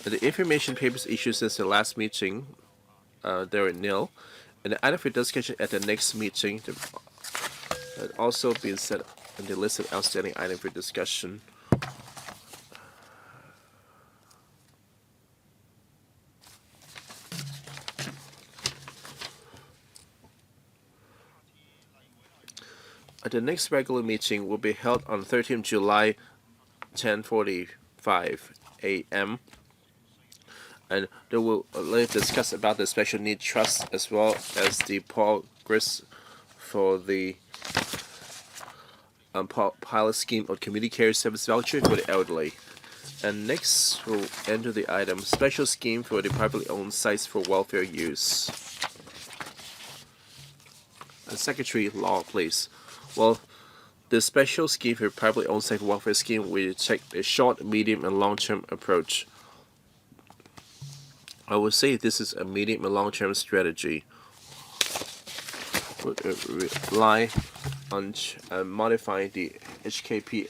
The information papers issued since the last meeting, they are nil. And the item for discussion at the next meeting also being set on the list of outstanding items for discussion. The next regular meeting will be held on 13th July, 10:45 a.m. And they will discuss about the special need trust as well as the progress for the pilot scheme of community care service voucher for the elderly. And next, we'll enter the item special scheme for the privately owned sites for welfare use. Secretary Law, please. Well, the special scheme for privately owned site welfare scheme will take a short, medium, and long-term approach. I would say this is a medium and long-term strategy. Would rely on modifying the HKP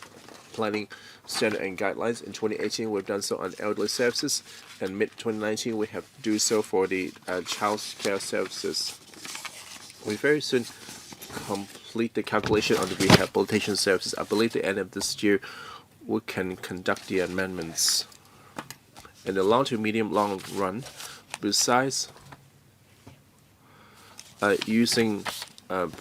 planning standard and guidelines. In 2018, we've done so on elderly services, and mid-2019, we have do so for the child care services. We very soon complete the calculation on the rehabilitation services. I believe the end of this year, we can conduct the amendments. In the long to medium long run, besides using private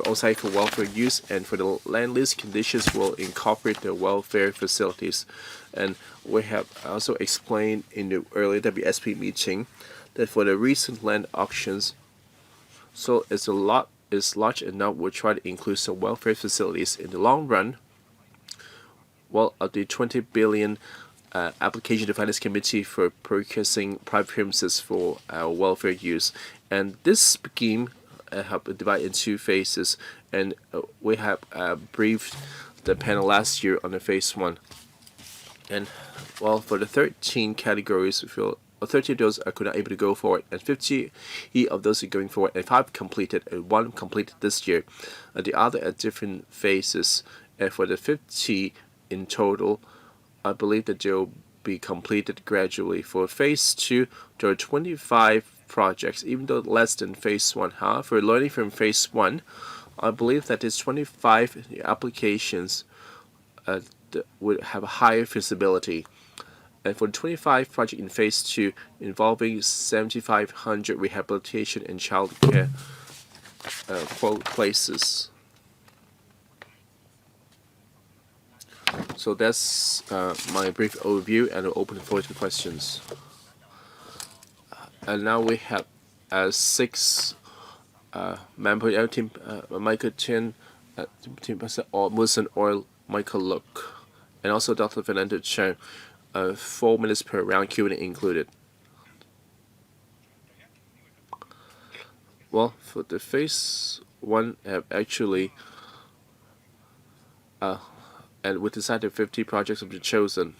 on-site for welfare use, and for the land lease conditions will incorporate the welfare facilities. And we have also explained in the earlier WSP meeting that for the recent land auctions, so as the lot is large enough, we'll try to include some welfare facilities in the long run. Well, of the 20 billion application to finance committee for purchasing private premises for welfare use, and this scheme have been divided in two phases, and we have briefed the panel last year on the phase one. And well, for the 13 categories, we feel 30 of those are not able to go forward, and 50 of those are going forward, and 5 completed, and 1 completed this year. The other at different phases, and for the 50 in total, I believe that they will be completed gradually. For phase 2, there are 25 projects, even though less than phase 1. However, learning from phase 1, I believe that these 25 applications would have a higher feasibility. And for the 25 project in phase 2 involving 7,500 rehabilitation and child care places. So that's my brief overview, and I'll open the floor to questions. And now we have 6 members of our team: Michael Chen, Team Pastor Wilson Oil, Michael Look, and also Dr. Fernando Chang. 4 minutes per round, Q&A included. Well, for the phase 1, have actually, and we decided 50 projects have been chosen.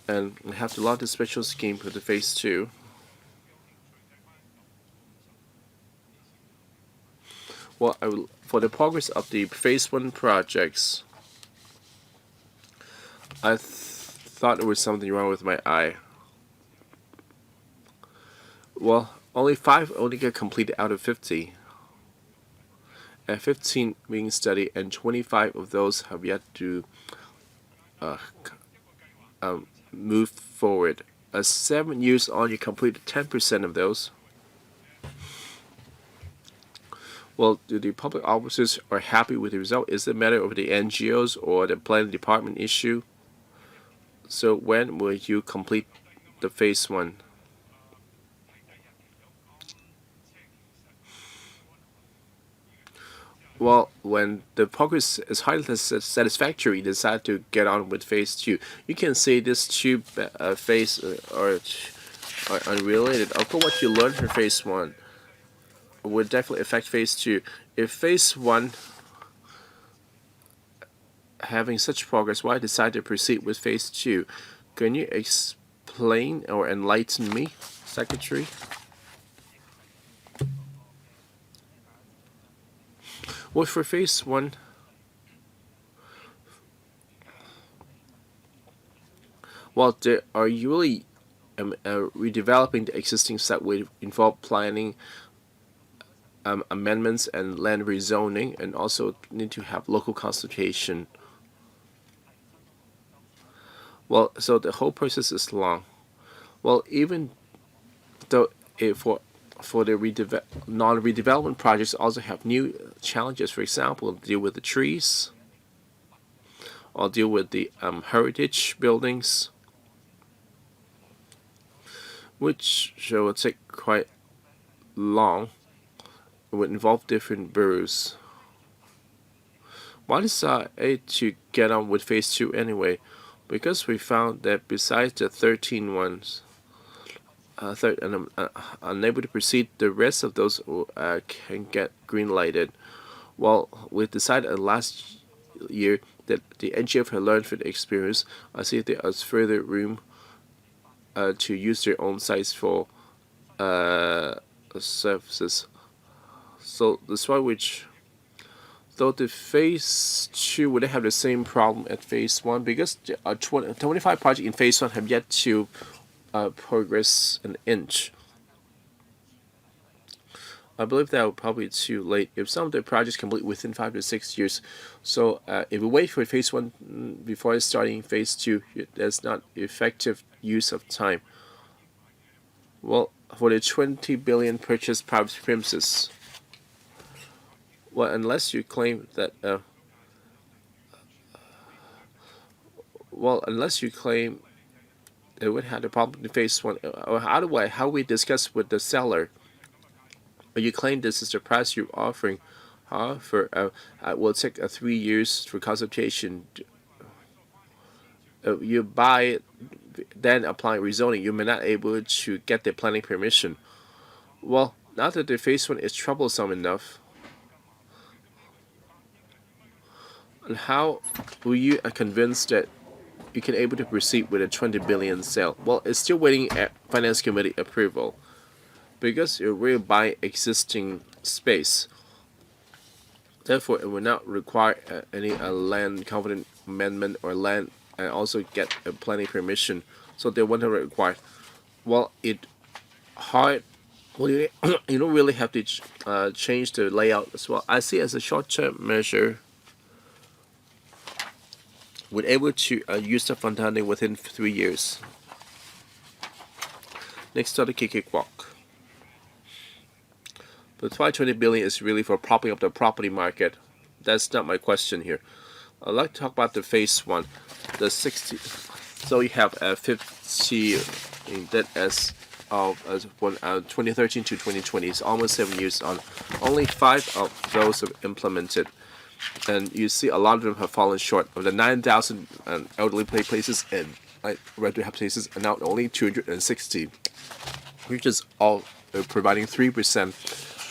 And we have to launch the special scheme for the phase 2. Well, for the progress of the phase 1 projects, I thought there was something wrong with my eye. Well, only 5 only get completed out of 50. And 15 being studied, and 25 of those have yet to move forward. 7 years on, you completed 10% of those. Well, do the public officers are happy with the result? Is it a matter of the NGOs or the planning department issue? So when will you complete the phase 1? Well, when the progress is highly satisfactory, you decide to get on with phase 2. You can say these two phases are unrelated. Of course, what you learn from phase 1 would definitely affect phase 2. If phase 1 having such progress, why decide to proceed with phase 2? Can you explain or enlighten me, Secretary? Well, for phase 1, Well, they are usually redeveloping the existing site would involve planning amendments and land rezoning, and also need to have local consultation. Well, so the whole process is long. Well, even though for the non-redevelopment projects also have new challenges. For example, deal with the trees, or deal with the heritage buildings, which will take quite long. It would involve different bureaus. Why decided to get on with phase 2 anyway? Because we found that besides the 13 ones, unable to proceed, the rest of those can get green lighted. Well, we decided last year that the NGF had learned from the experience. I see there is further room to use their own sites for services. So that's why which though the phase 2 would have the same problem at phase 1, because 25 projects in phase 1 have yet to progress an inch. I believe that would probably be too late if some of the projects complete within 5 to 6 years. So if we wait for phase 1 before starting phase 2, that's not effective use of time. Well, for the 20 billion purchase private premises, well, unless you claim that unless you claim it would have the problem in phase 1, or how we discuss with the seller, but you claim this is the price you're offering. However, it will take 3 years for consultation. You buy it, then apply rezoning. You may not able to get the planning permission. Well, now that the phase 1 is troublesome enough, and how will you convince that you can able to proceed with a 20 billion sale? Well, it's still waiting at finance committee approval, because you will buy existing space. Therefore, it will not require any land covenant amendment or land, and also get a planning permission. So they won't require. Well, it hard. Well, you don't really have to change the layout as well. I see as a short-term measure, we're able to use the funding within 3 years. Next, study Walk. The 20 billion is really for propping up the property market. That's not my question here. I'd like to talk about the phase 1, the 60. So you have 50 in that as of 2013 to 2020. It's almost 7 years on. Only 5 of those have implemented, and you see a lot of them have fallen short of the 9,000 elderly play places and rehab places, and now only 260, which is all providing 3%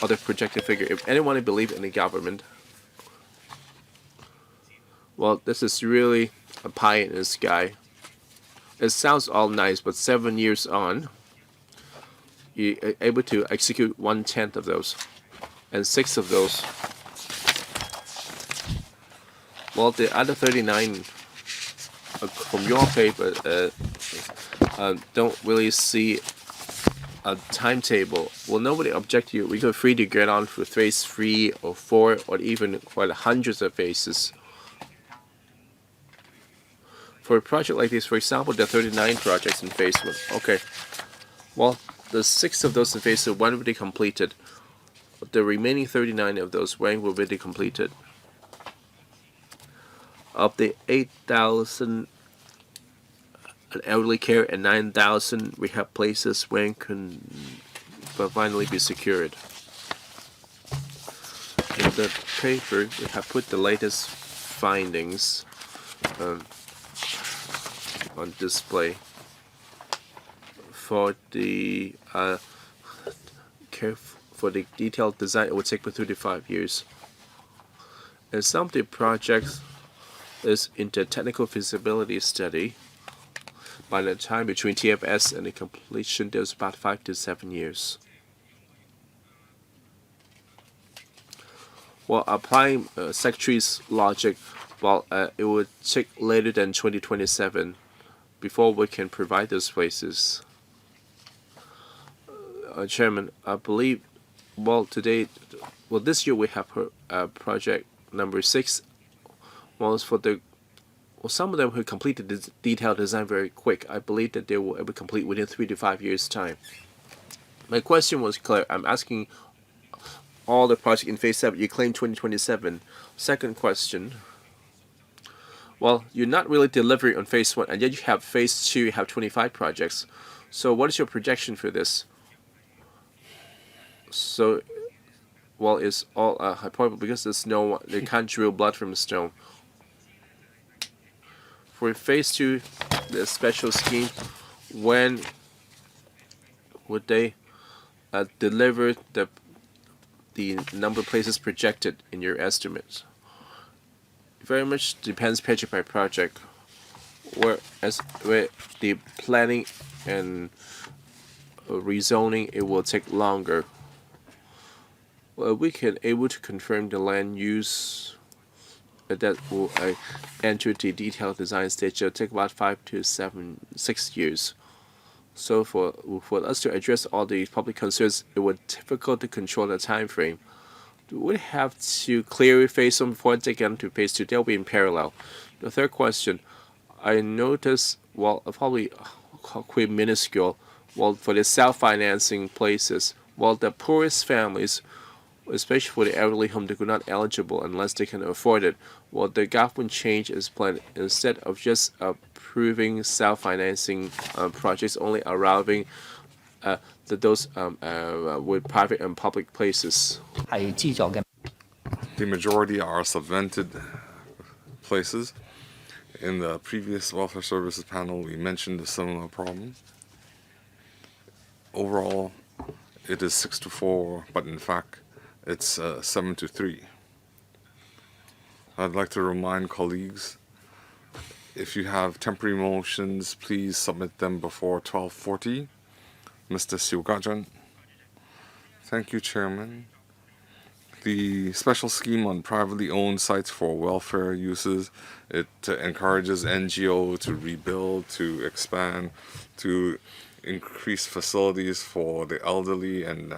of the projected figure. If anyone believe in the government, well, this is really a pie in the sky. It sounds all nice, but 7 years on, you're able to execute 1/10 of those, and 6 of those. Well, the other 39 from your paper don't really see a timetable. Well, nobody object to you. We feel free to get on for phase 3 or 4 or even for the hundreds of phases. For a project like this, for example, there are 39 projects in phase 1. Okay. Well, the 6 of those in phase 1 will be completed. The remaining 39 of those when will be completed? Of the 8,000 elderly care and 9,000 rehab places, when can finally be secured? In the paper, we have put the latest findings on display for the for the detailed design. It would take 3 to 5 years, and some of the projects is into technical feasibility study. By the time between TFS and the completion, there's about 5 to 7 years. Well, applying Secretary's logic, well, it would take later than 2027, before we can provide those places. Chairman, I believe, this year we have project number 6. Some of them who completed the detailed design very quick. I believe that they will able to complete within 3 to 5 years' time. My question was clear. I'm asking all the projects in phase 7. You claim 2027. Second question. Well, you're not really delivering on phase 1, and yet you have phase 2. You have 25 projects. So what is your projection for this? So, well, it's all hypothetical because there's no, they can't drill blood from a stone. For phase 2, the special scheme, when would they deliver the number of places projected in your estimates? Very much depends project by project. Whereas with the planning and rezoning, it will take longer. Well, we can able to confirm the land use that will enter the detailed design stage. It'll take about 5 to 6 years. So for us to address all the public concerns, it would be difficult to control the time frame. We would have to clear phase 1 before they get into phase 2. They'll be in parallel. The third question, I noticed, probably quite minuscule, for the self-financing places, the poorest families, especially for the elderly home, they are not eligible unless they can afford it. The government changed its plan. Instead of just approving self-financing projects, only allowing those with private and public places. The majority are subvented places. In the previous welfare services panel, we mentioned a similar problem. Overall, it is 6-4, but in fact, it's 7-3. I'd like to remind colleagues, if you have temporary motions, please submit them before 12:40. Mr. Siu Gajan. Thank you, Chairman. The special scheme on privately owned sites for welfare uses, it encourages NGO to rebuild, to expand, to increase facilities for the elderly and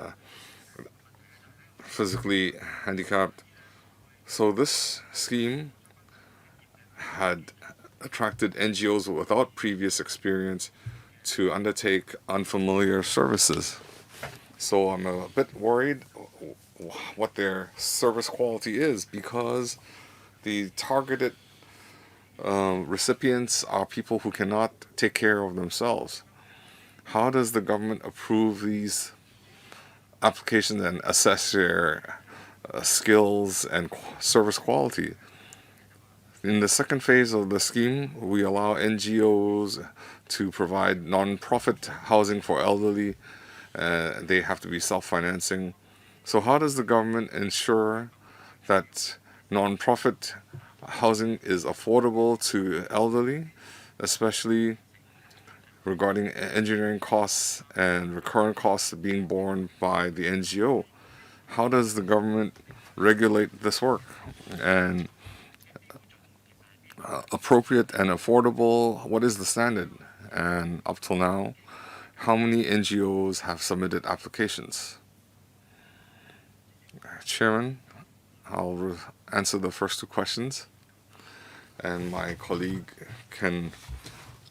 physically handicapped. So this scheme had attracted NGOs without previous experience to undertake unfamiliar services. So I'm a bit worried what their service quality is, because the targeted recipients are people who cannot take care of themselves. How does the government approve these applications and assess their skills and service quality? In the second phase of the scheme, we allow NGOs to provide non-profit housing for elderly. They have to be self-financing. So how does the government ensure that non-profit housing is affordable to elderly, especially regarding engineering costs and recurrent costs being borne by the NGO? How does the government regulate this work? And appropriate and affordable, what is the standard? And up till now, how many NGOs have submitted applications? Chairman, I'll answer the first two questions, and my colleague can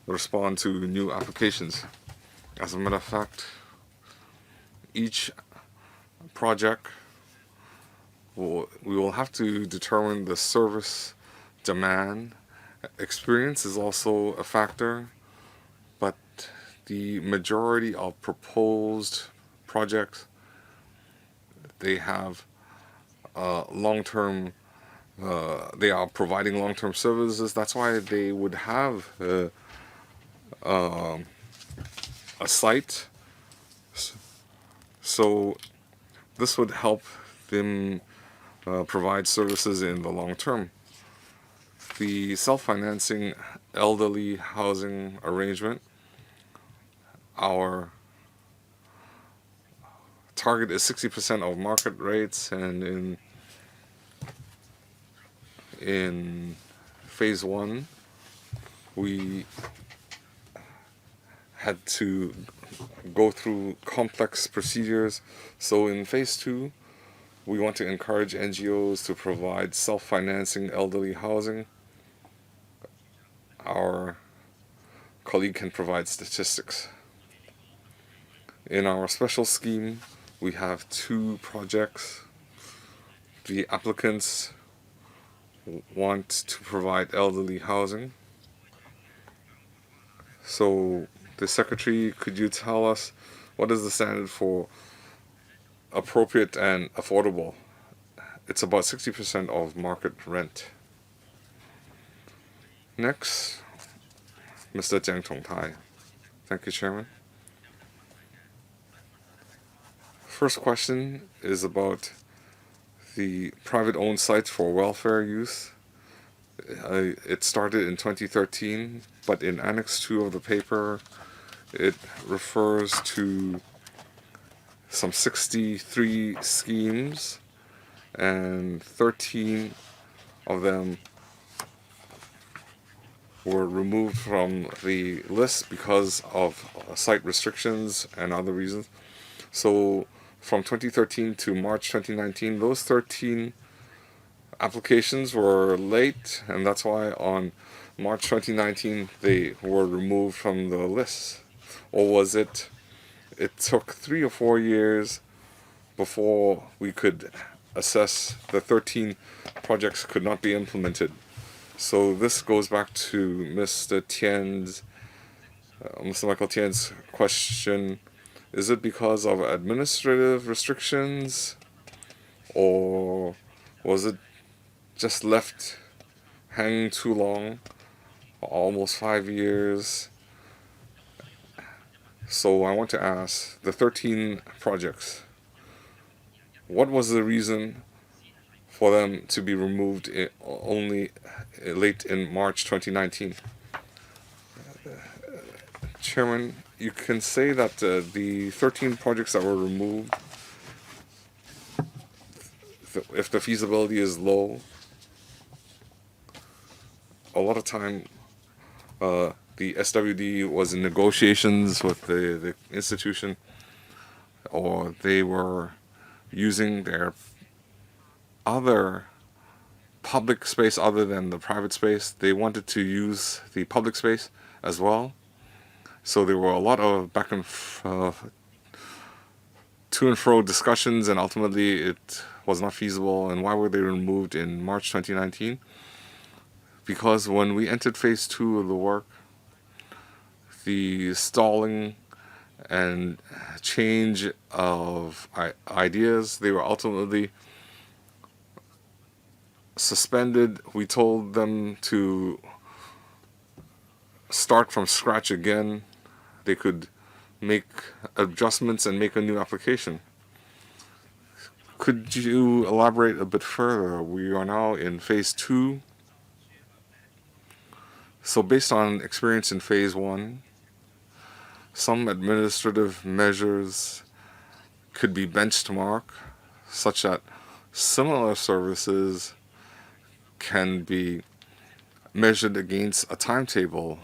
respond to new applications. As a matter of fact, each project, we will have to determine the service demand. Experience is also a factor, but the majority of proposed projects, they have long-term, they are providing long-term services. That's why they would have a site. So this would help them provide services in the long term. The self-financing elderly housing arrangement, our target is 60% of market rates, and in phase 1, we had to go through complex procedures. So in phase 2, we want to encourage NGOs to provide self-financing elderly housing. Our colleague can provide statistics. In our special scheme, we have 2 projects. The applicants want to provide elderly housing. So, the Secretary, could you tell us what is the standard for appropriate and affordable? It's about 60% of market rent. Next, Mr. Jiang Tongtai. Thank you, Chairman. First question is about the private-owned sites for welfare use. It started in 2013, but in Annex 2 of the paper, it refers to some 63 schemes, and 13 of them were removed from the list because of site restrictions and other reasons. So from 2013 to March 2019, those 13 applications were late, and that's why on March 2019 they were removed from the list. Or was it took 3 or 4 years before we could assess the 13 projects could not be implemented? So this goes back to Mr. Michael Tien's question. Is it because of administrative restrictions, or was it just left hanging too long, almost 5 years? So I want to ask, the 13 projects, what was the reason for them to be removed only late in March 2019? Chairman, you can say that the 13 projects that were removed, if the feasibility is low, a lot of time the SWD was in negotiations with the institution, or they were using their other public space other than the private space. They wanted to use the public space as well. So there were a lot of back and to and fro discussions, and ultimately it was not feasible. And why were they removed in March 2019? Because when we entered phase 2 of the work, the stalling and change of ideas, they were ultimately suspended. We told them to start from scratch again. They could make adjustments and make a new application. Could you elaborate a bit further? We are now in phase 2. So based on experience in phase 1, some administrative measures could be benchmarked such that similar services can be measured against a timetable.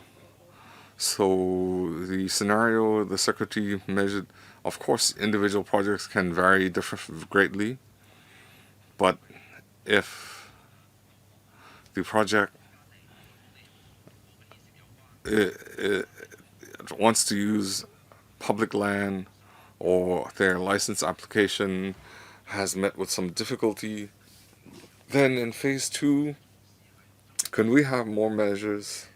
So the scenario the Secretary measured, of course, individual projects can vary greatly, but if the project it wants to use public land, or their license application has met with some difficulty, then in phase 2, can we have more measures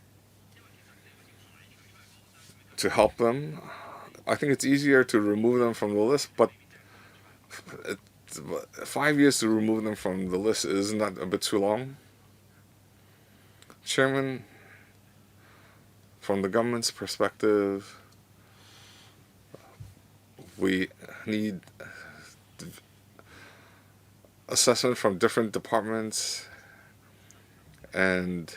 to help them? I think it's easier to remove them from the list, but 5 years to remove them from the list, isn't that a bit too long? Chairman, from the government's perspective, we need assessment from different departments, and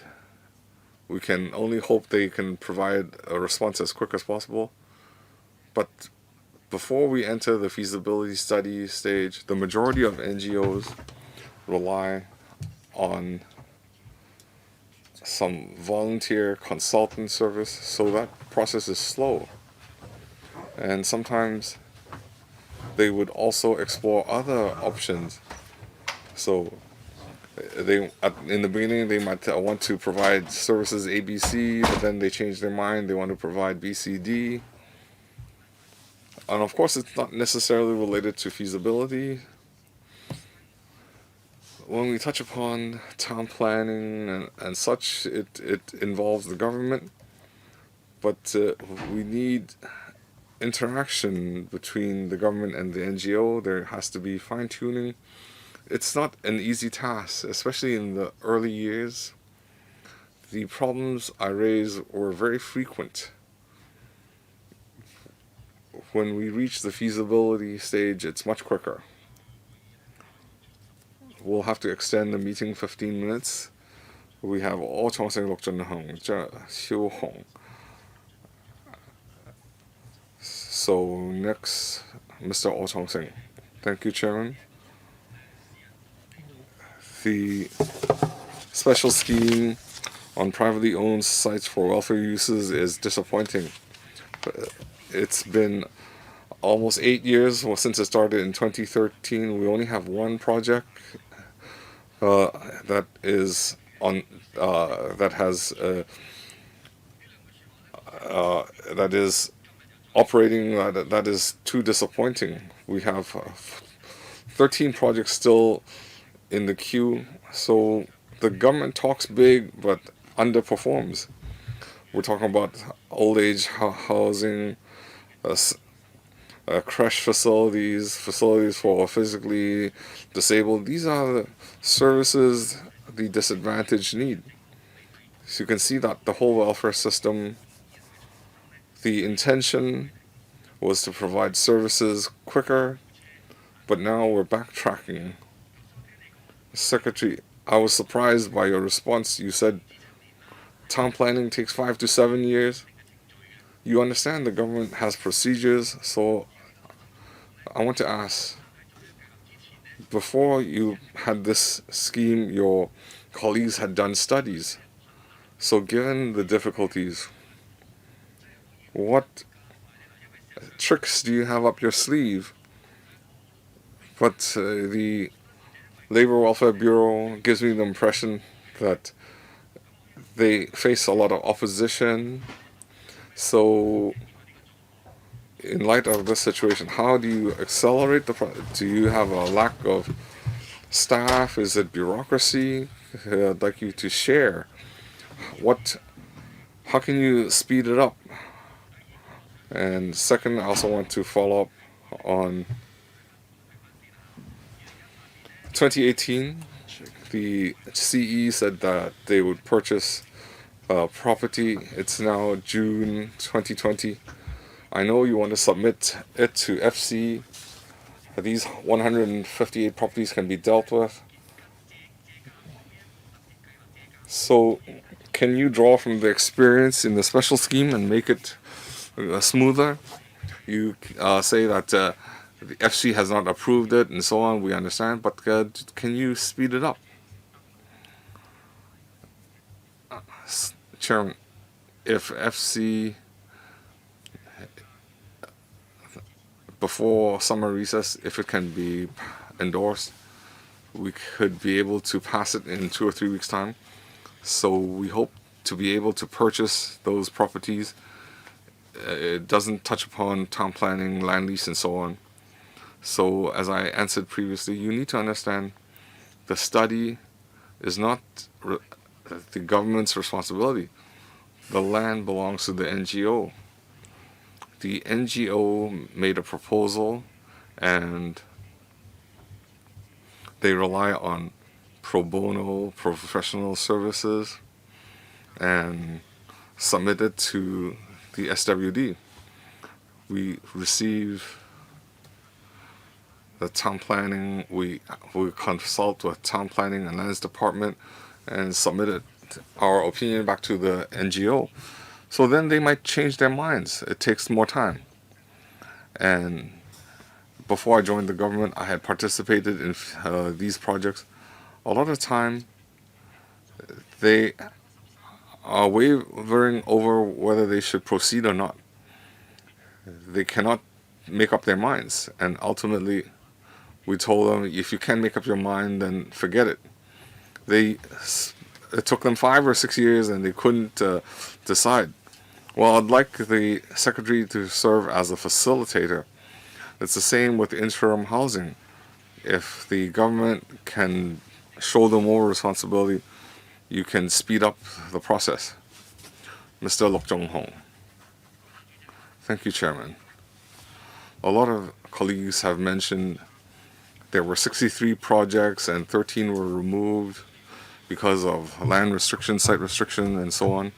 we can only hope they can provide a response as quick as possible. But before we enter the feasibility study stage, the majority of NGOs rely on some volunteer consultant service, so that process is slow. And sometimes they would also explore other options. So in the beginning they might want to provide services ABC, but then they change their mind. They want to provide BCD, and of course it's not necessarily related to feasibility. When we touch upon town planning and such, it involves the government, but we need interaction between the government and the NGO. There has to be fine tuning. It's not an easy task, especially in the early years. The problems I raised were very frequent. When we reach the feasibility stage, it's much quicker. We'll have to extend the meeting 15 minutes. We have all Chongsen Lokchun Hong, Xiu Hong. So next, Mr. Oh Chong-sing. Thank you, Chairman. The special scheme on privately owned sites for welfare uses is disappointing. It's been almost 8 years since it started in 2013. We only have one project that is on that is operating. That is too disappointing. We have 13 projects still in the queue. So the government talks big but underperforms. We're talking about old age housing, creche facilities, facilities for physically disabled. These are the services the disadvantaged need. So you can see that the whole welfare system, the intention was to provide services quicker, but now we're backtracking. Secretary, I was surprised by your response. You said town planning takes 5 to 7 years. You understand the government has procedures, so I want to ask, before you had this scheme, your colleagues had done studies. So given the difficulties, what tricks do you have up your sleeve? But the Labor Welfare Bureau gives me the impression that they face a lot of opposition. So in light of this situation, how do you accelerate do you have a lack of staff? Is it bureaucracy? I'd like you to share. How can you speed it up? And second, I also want to follow up on 2018. The CE said that they would purchase property. It's now June 2020. I know you want to submit it to FC. These 158 properties can be dealt with. So can you draw from the experience in the special scheme and make it smoother? You say that the FC has not approved it and so on, we understand, but can you speed it up? Chairman, if FC, before summer recess, if it can be endorsed, we could be able to pass it in 2 or 3 weeks' time. So we hope to be able to purchase those properties. It doesn't touch upon town planning, land lease, and so on. So as I answered previously, you need to understand the study is not the government's responsibility. The land belongs to the NGO. The NGO made a proposal and they rely on pro bono professional services and submit it to the SWD. We receive the town planning, we consult with town planning and lands department and submit our opinion back to the NGO. So then they might change their minds. It takes more time. And before I joined the government, I had participated in these projects. A lot of time, they are wavering over whether they should proceed or not. they cannot make up their minds. And ultimately, we told them, if you can't make up your mind, then forget it. It took them 5 or 6 years, and they couldn't decide. Well, I'd like the secretary to serve as a facilitator. It's the same with interim housing. If the government can shoulder more responsibility, you can speed up the process. Mr. Lok Jong Hong. Thank you, Chairman. A lot of colleagues have mentioned there were 63 projects and 13 were removed because of land restriction, site restriction, and so on.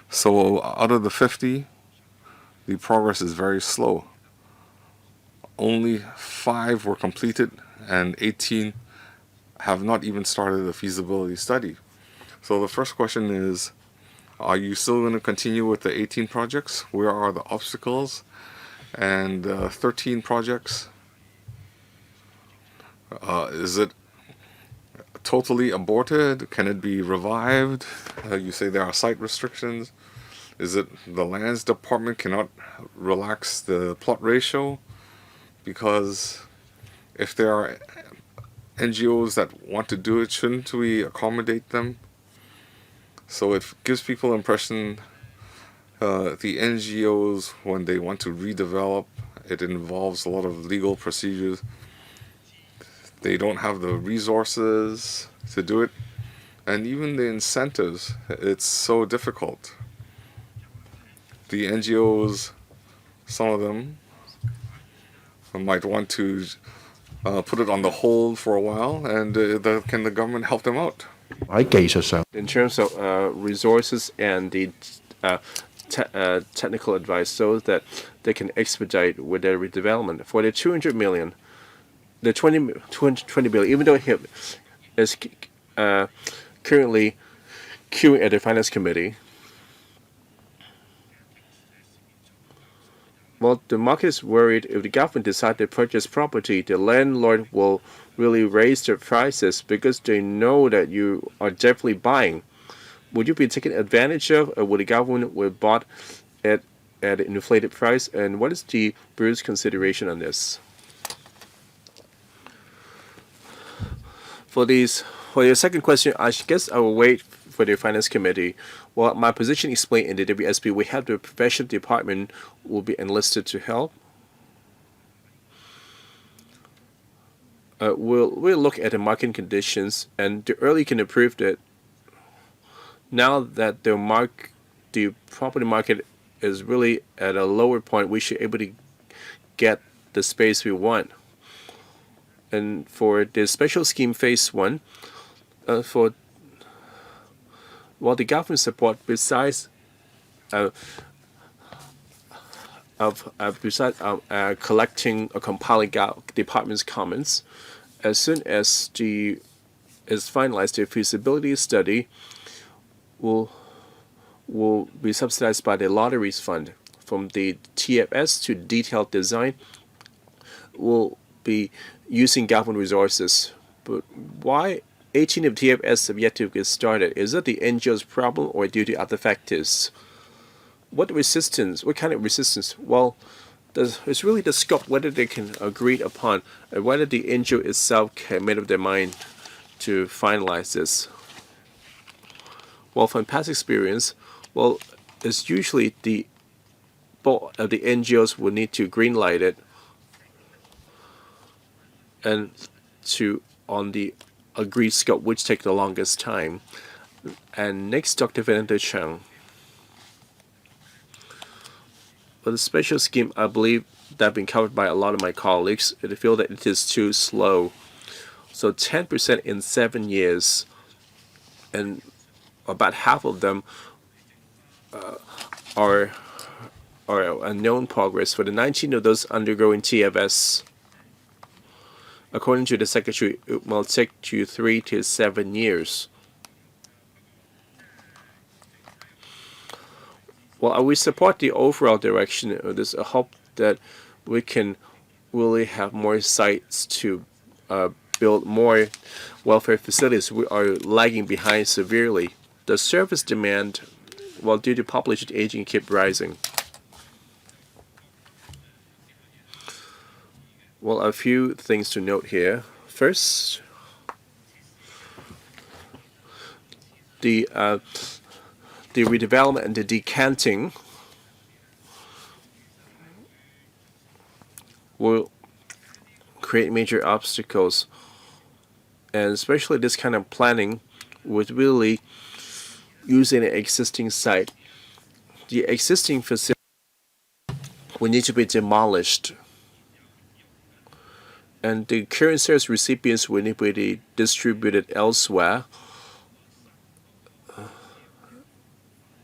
So out of the 50, the progress is very slow. Only 5 were completed and 18 have not even started a feasibility study. So the first question is, are you still going to continue with the 18 projects? Where are the obstacles? And 13 projects, is it totally aborted? Can it be revived? You say there are site restrictions. Is it the lands department cannot relax the plot ratio? Because if there are NGOs that want to do it, shouldn't we accommodate them? So it gives people the impression the NGOs, when they want to redevelop, it involves a lot of legal procedures. They don't have the resources to do it. And even the incentives, it's so difficult. The NGOs, some of them, might want to put it on the hold for a while, and can the government help them out? In terms of resources and the technical advice, so that they can expedite with their redevelopment. For the 200 million, the 20 billion, even though it is currently queuing at the Finance Committee, well, the market is worried if the government decides to purchase property, the landlord will really raise their prices because they know that you are definitely buying. Would you be taken advantage of, or would the government would bought at an inflated price? And what is the Bureau's consideration on this? For your second question, I guess I will wait for the Finance Committee. Well, my position explained in the WSP. We have the professional department will be enlisted to help. We'll look at the market conditions, and the early can approve that. Now that the property market is really at a lower point, we should be able to get the space we want. And for the special scheme phase 1, the government support besides collecting or compiling department's comments, as soon as is finalized, the feasibility study will be subsidized by the lotteries fund. From the TFS to detailed design will be using government resources. But why 18 of TFS have yet to get started? Is that the NGO's problem or due to other factors? What kind of resistance? Well, it's really the scope, whether they can agree upon, and whether the NGO itself can make up their mind to finalize this. Well, from past experience, well, it's usually the NGOs will need to greenlight it, and on the agreed scope, which take the longest time. And next, Dr. Fernando Chang. For the special scheme, I believe that been covered by a lot of my colleagues. They feel that it is too slow. So 10% in 7 years, and about half of them are a known progress. For the 19 of those undergoing TFS, according to the Secretary, it will take you 3 to 7 years. Well, we support the overall direction of this. I hope that we can really have more sites to build more welfare facilities. We are lagging behind severely. The service demand, well, due to population aging, keep rising. Well, a few things to note here. First, the redevelopment and the decanting will create major obstacles, and especially this kind of planning would really use an existing site. The existing facility will need to be demolished, and the current service recipients will need to be distributed elsewhere,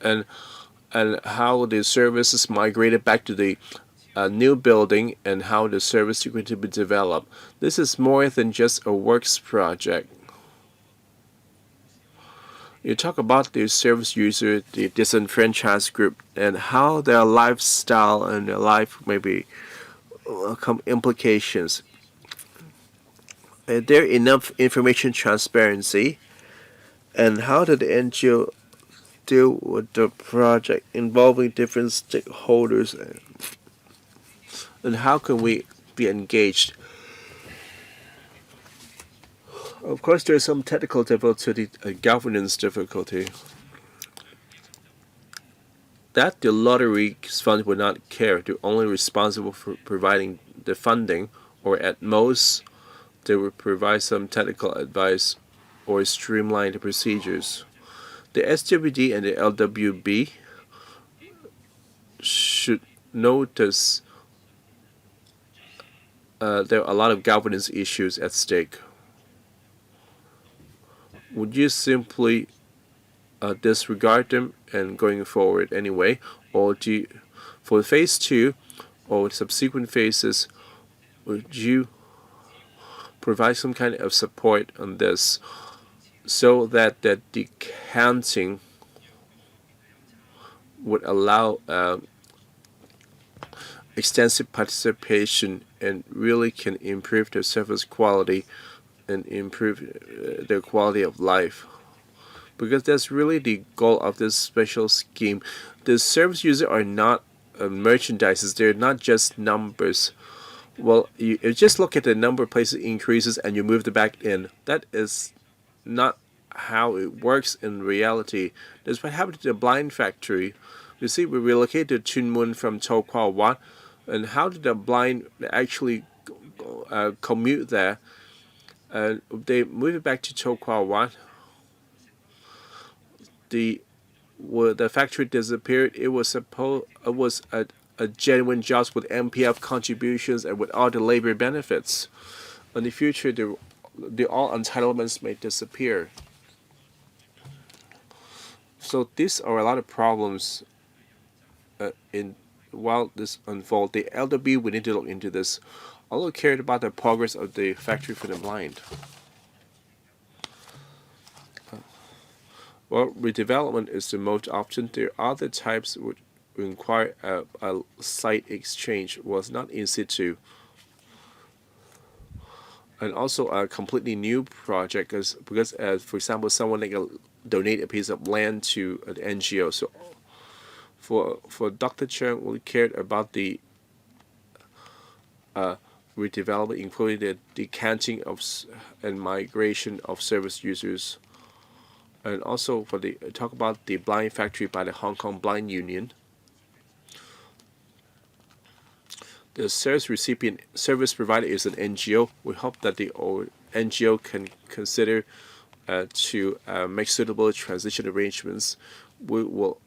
and how the services migrated back to the new building and how the service is going to be developed. This is more than just a works project. You talk about the service user, the disenfranchised group, and how their lifestyle and their life maybe come implications. Is there enough information transparency? And how did the NGO deal with the project involving different stakeholders? And how can we be engaged? Of course, there is some technical difficulty, governance difficulty. That the lottery fund would not care. They're only responsible for providing the funding, or at most, they would provide some technical advice or streamline the procedures. The SWD and the LWB should notice there are a lot of governance issues at stake. Would you simply disregard them and going forward anyway, or do you, for phase 2 or subsequent phases, would you provide some kind of support on this so that the decanting would allow extensive participation and really can improve their service quality and improve their quality of life? Because that's really the goal of this special scheme. The service users are not merchandises, they're not just numbers. Well, you just look at the number of places increases and you move the back in. That is not how it works in reality. That's what happened to the blind factory. You see, we relocated to Chun Mun from To Kwa Wat, and how did the blind actually commute there? They moved it back to To Kwa Wat. The factory disappeared. It was a genuine job with MPF contributions and with all the labor benefits. In the future, the all entitlements may disappear. So these are a lot of problems in while this unfolds. The LWB, we need to look into this. Also cared about the progress of the factory for the blind. Well, redevelopment is the most option. There are other types which require a site exchange, was not in situ. And also a completely new project because for example, someone like donate a piece of land to an NGO. So for Dr. Chen, we cared about the redevelopment, including the decanting of and migration of service users, and also for the talk about the blind factory by the Hong Kong Blind Union. The service provider is an NGO. We hope that the NGO can consider to make suitable transition arrangements. We will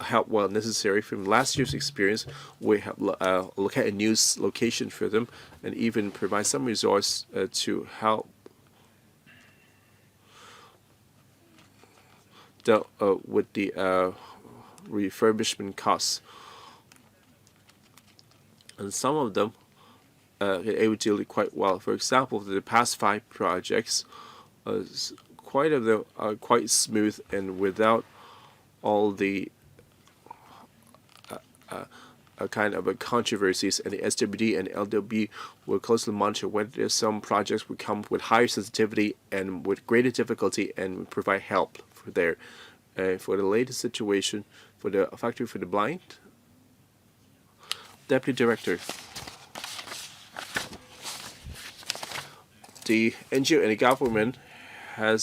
help while necessary. From last year's experience, we have look at a new location for them and even provide some resource to help with the refurbishment costs. And some of them are able to do it quite well. For example, the past 5 projects, quite of them are quite smooth and without all the kind of controversies. And the SWD and LWB will closely monitor whether some projects will come with higher sensitivity and with greater difficulty and provide help for their for the latest situation for the factory for the blind. Deputy Director. the NGO and the government had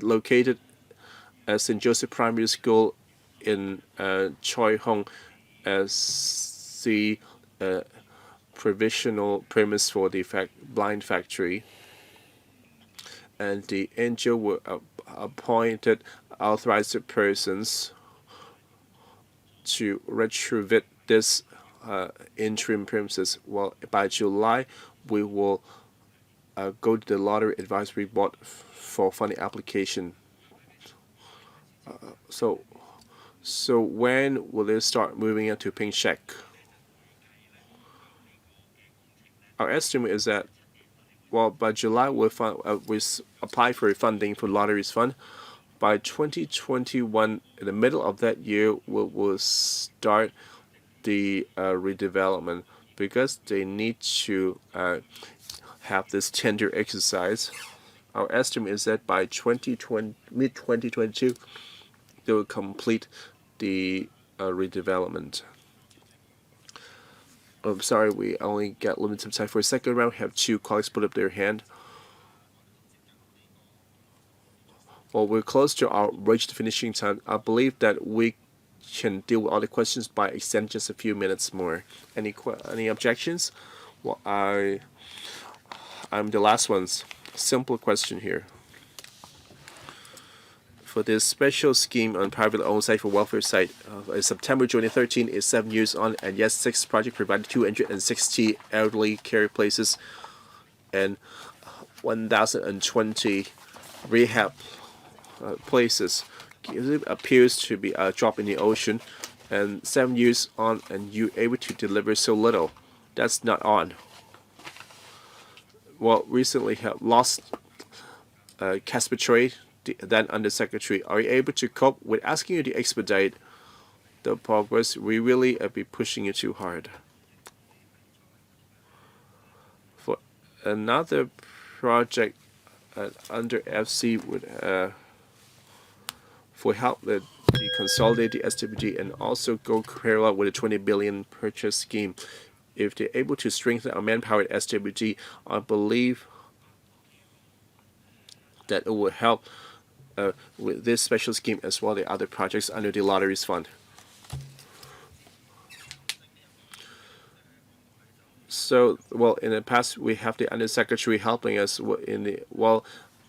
located a St. Joseph Primary School in Choi Hong as the provisional premise for the blind factory, and the NGO were appointed authorized persons to retrofit this interim premises. Well, by July, we will go to the Lottery Advisory Board for funding application. So when will they start moving into Pink Shack? Our estimate is that, well, by July we apply for funding for lotteries fund. By 2021, in the middle of that year, we'll start the redevelopment, because they need to have this tender exercise. Our estimate is that by mid 2022, they will complete the redevelopment. I'm sorry, we only got limited time for a second round. We have two colleagues put up their hand. Well, we're close to our reached finishing time. I believe that we can deal with all the questions by extending just a few minutes more. Any objections? Well, I'm the last ones. Simple question here. For this special scheme on privately owned site for welfare site, September 2013 is 7 years on, and yes, 6 projects provided 260 elderly care places and 1,020 rehab places. It appears to be a drop in the ocean, and 7 years on, and you're able to deliver so little. That's not on. Well, recently have lost Casper Trade, the then Undersecretary. Are you able to cope with asking you to expedite the progress? We really be pushing you too hard. For another project under FC would for help that the consolidate the SWG and also go parallel with a 20 billion purchase scheme. If they're able to strengthen our manpower at SWG, I believe that it will help with this special scheme as well as the other projects under the lotteries fund. So, well, in the past we have the Undersecretary helping us in the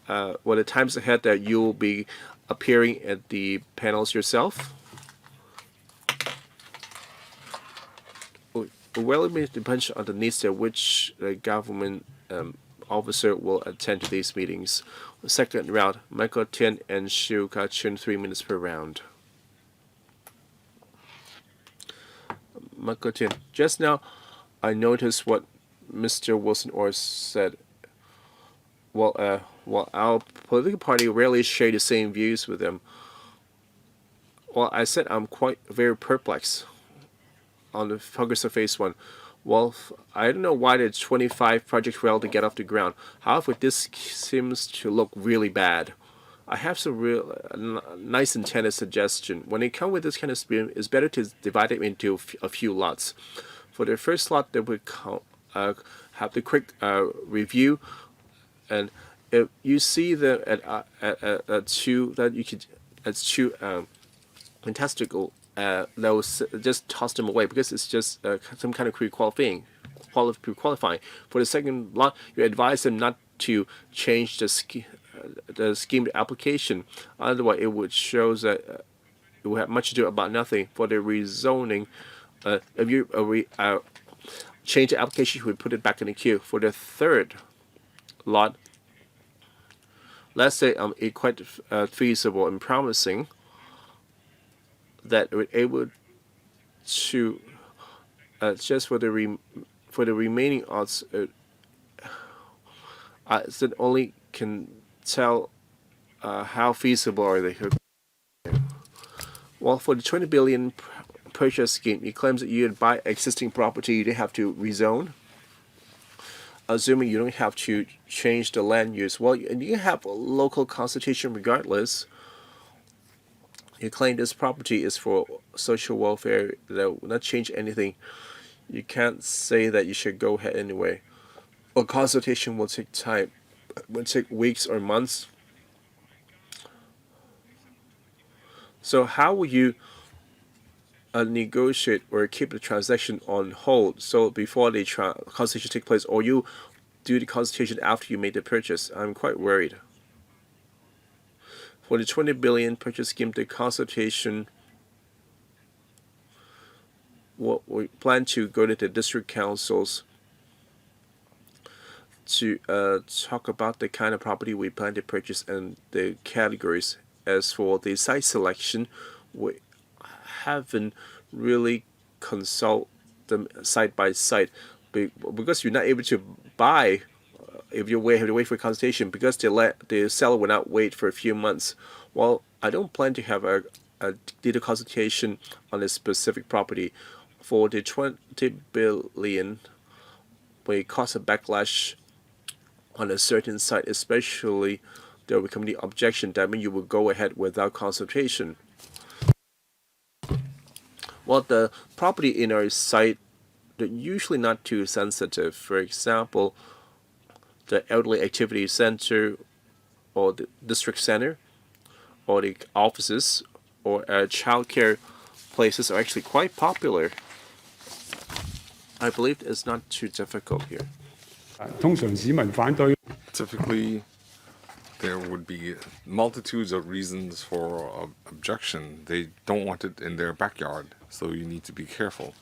the times ahead that you will be appearing at the panels yourself. Well, it depends on the needs of which government officer will attend to these meetings. Second round, Michael Tian and Shu Ka-chun, 3 minutes per round. Michael Tian, just now I noticed what Mr. Wilson Orr said. Well, our political party rarely share the same views with them. Well, I said I'm very perplexed on the progress of phase 1. Well, I don't know why there's 25 projects failed to get off the ground. However, this seems to look really bad. I have some real nice intended suggestion. When it comes with this kind of scheme, it's better to divide it into a few lots. For the first lot, they would have the quick review, and if you see them at two that you could as two fantastical. Those just toss them away because it's just some kind of pre-qualifying. For the second lot, you advise them not to change the scheme application. Otherwise, it would show that it will have much to do about nothing. For the rezoning, if you change the application, you would put it back in the queue. For the third lot, let's say it's quite feasible and promising that we're able to just for the remaining odds, that only can tell how feasible are they. Well, for the 20 billion purchase scheme, it claims that you buy existing property, you don't have to rezone. Assuming you don't have to change the land use. Well, and you have a local constitution regardless. You claim this property is for social welfare, that will not change anything. You can't say that you should go ahead anyway. A consultation will take time, will take weeks or months. So how will you negotiate or keep the transaction on hold so before the consultation take place, or you do the consultation after you made the purchase? I'm quite worried. For the 20 billion purchase scheme, the consultation, we plan to go to the district councils to talk about the kind of property we plan to purchase and the categories. As for the site selection, we haven't really consult them side by side because you're not able to buy if you have to wait for consultation because the seller will not wait for a few months. Well, I don't plan to have a detailed consultation on a specific property. For the 20 billion, may cause a backlash on a certain site, especially there will become the objection. That means you will go ahead without consultation. Well, the property in our site, they're usually not too sensitive. For example, the elderly activity center or the district center or the offices or childcare places are actually quite popular. I believe it's not too difficult here. 通常市民反對 Typically, there would be multitudes of reasons for objection. They don't want it in their backyard, so you need to be careful.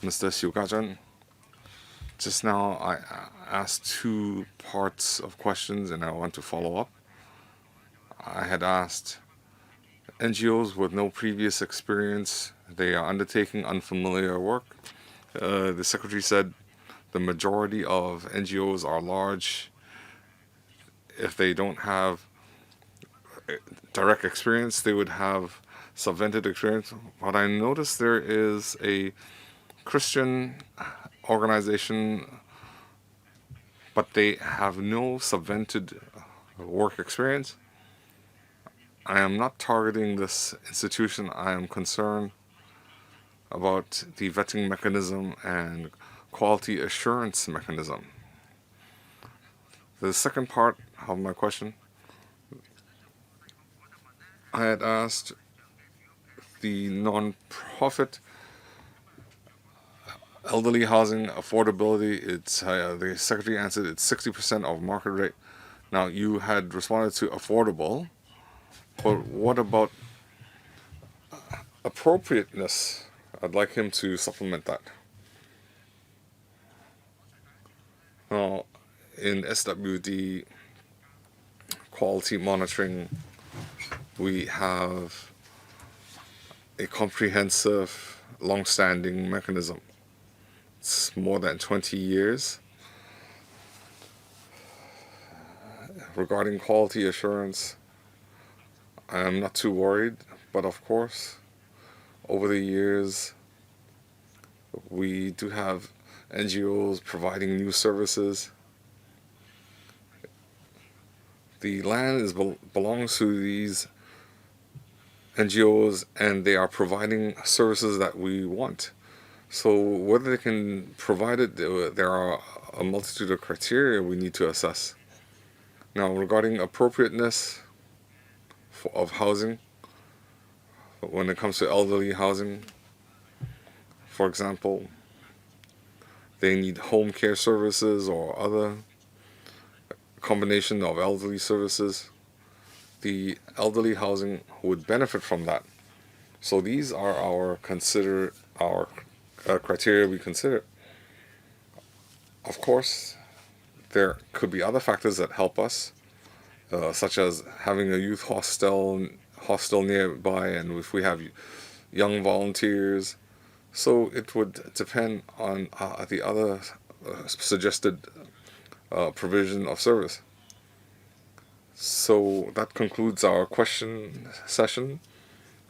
Mr. Xiu Gazhen, just now I asked two parts of questions and I want to follow up. I had asked NGOs with no previous experience, they are undertaking unfamiliar work. The secretary said the majority of NGOs are large. If they don't have direct experience, they would have subvented experience. But I noticed there is a Christian organization, but they have no subvented work experience. I am not targeting this institution. I am concerned about the vetting mechanism and quality assurance mechanism. The second part of my question, I had asked the non-profit elderly housing affordability. It's the secretary answered it's 60% of market rate. Now you had responded to affordable, but what about appropriateness? I'd like him to supplement that. Now, in SWD quality monitoring, we have a comprehensive, long-standing mechanism. It's more than 20 years. Regarding quality assurance, I am not too worried, but of course, over the years, we do have NGOs providing new services. The land belongs to these NGOs and they are providing services that we want. So whether they can provide it, there are a multitude of criteria we need to assess. Now, regarding appropriateness of housing, when it comes to elderly housing, for example, they need home care services or other combination of elderly services, the elderly housing would benefit from that. So these are our criteria we consider. Of course, there could be other factors that help us, such as having a youth hostel nearby, and if we have young volunteers. So it would depend on the other suggested provision of service. So that concludes our question session.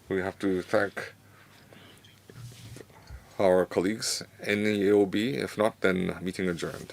We have to thank our colleagues. Any AOB? If not, then meeting adjourned.